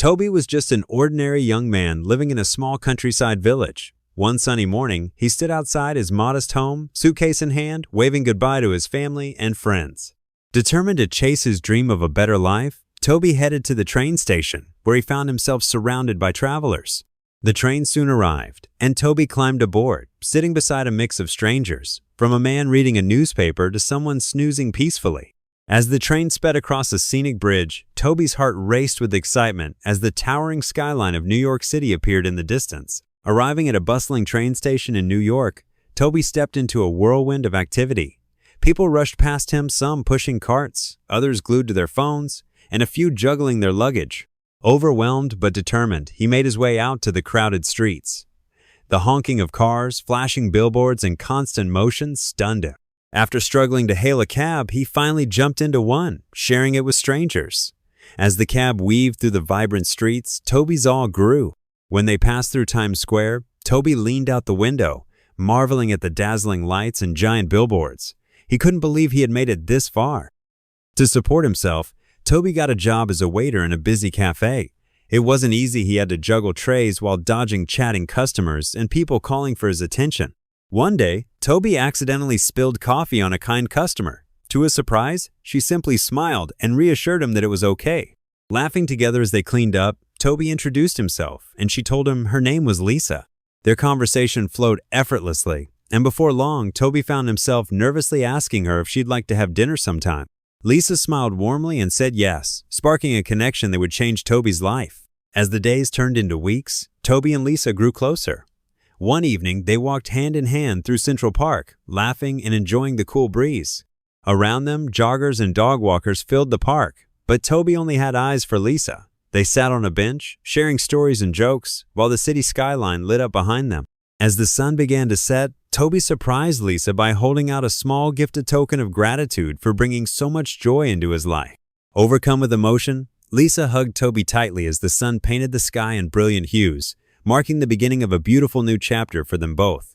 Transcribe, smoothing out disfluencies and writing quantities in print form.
Toby was just an ordinary young man living in a small countryside village. One sunny morning, he stood outside his modest home, suitcase in hand, waving goodbye to his family and friends. Determined to chase his dream of a better life, Toby headed to the train station, where he found himself surrounded by travelers. The train soon arrived, and Toby climbed aboard, sitting beside a mix of strangers, from a man reading a newspaper to someone snoozing peacefully. As the train sped across a scenic bridge, Toby's heart raced with excitement as the towering skyline of New York City appeared in the distance. Arriving at a bustling train station in New York, Toby stepped into a whirlwind of activity. People rushed past him, some pushing carts, others glued to their phones, and a few juggling their luggage. Overwhelmed but determined, he made his way out to the crowded streets. The honking of cars, flashing billboards, and constant motion stunned him. After struggling to hail a cab, he finally jumped into one, sharing it with strangers. As the cab weaved through the vibrant streets, Toby's awe grew. When they passed through Times Square, Toby leaned out the window, marveling at the dazzling lights and giant billboards. He couldn't believe he had made it this far. To support himself, Toby got a job as a waiter in a busy cafe. It wasn't easy. He had to juggle trays while dodging chatting customers and people calling for his attention. One day, Toby accidentally spilled coffee on a kind customer. To his surprise, she simply smiled and reassured him that it was okay. Laughing together as they cleaned up, Toby introduced himself, and she told him her name was Lisa. Their conversation flowed effortlessly, and before long, Toby found himself nervously asking her if she'd like to have dinner sometime. Lisa smiled warmly and said yes, sparking a connection that would change Toby's life. As the days turned into weeks, Toby and Lisa grew closer. One evening, they walked hand in hand through Central Park, laughing and enjoying the cool breeze. Around them, joggers and dog walkers filled the park, but Toby only had eyes for Lisa. They sat on a bench, sharing stories and jokes, while the city skyline lit up behind them. As the sun began to set, Toby surprised Lisa by holding out a small gifted token of gratitude for bringing so much joy into his life. Overcome with emotion, Lisa hugged Toby tightly as the sun painted the sky in brilliant hues, marking the beginning of a beautiful new chapter for them both.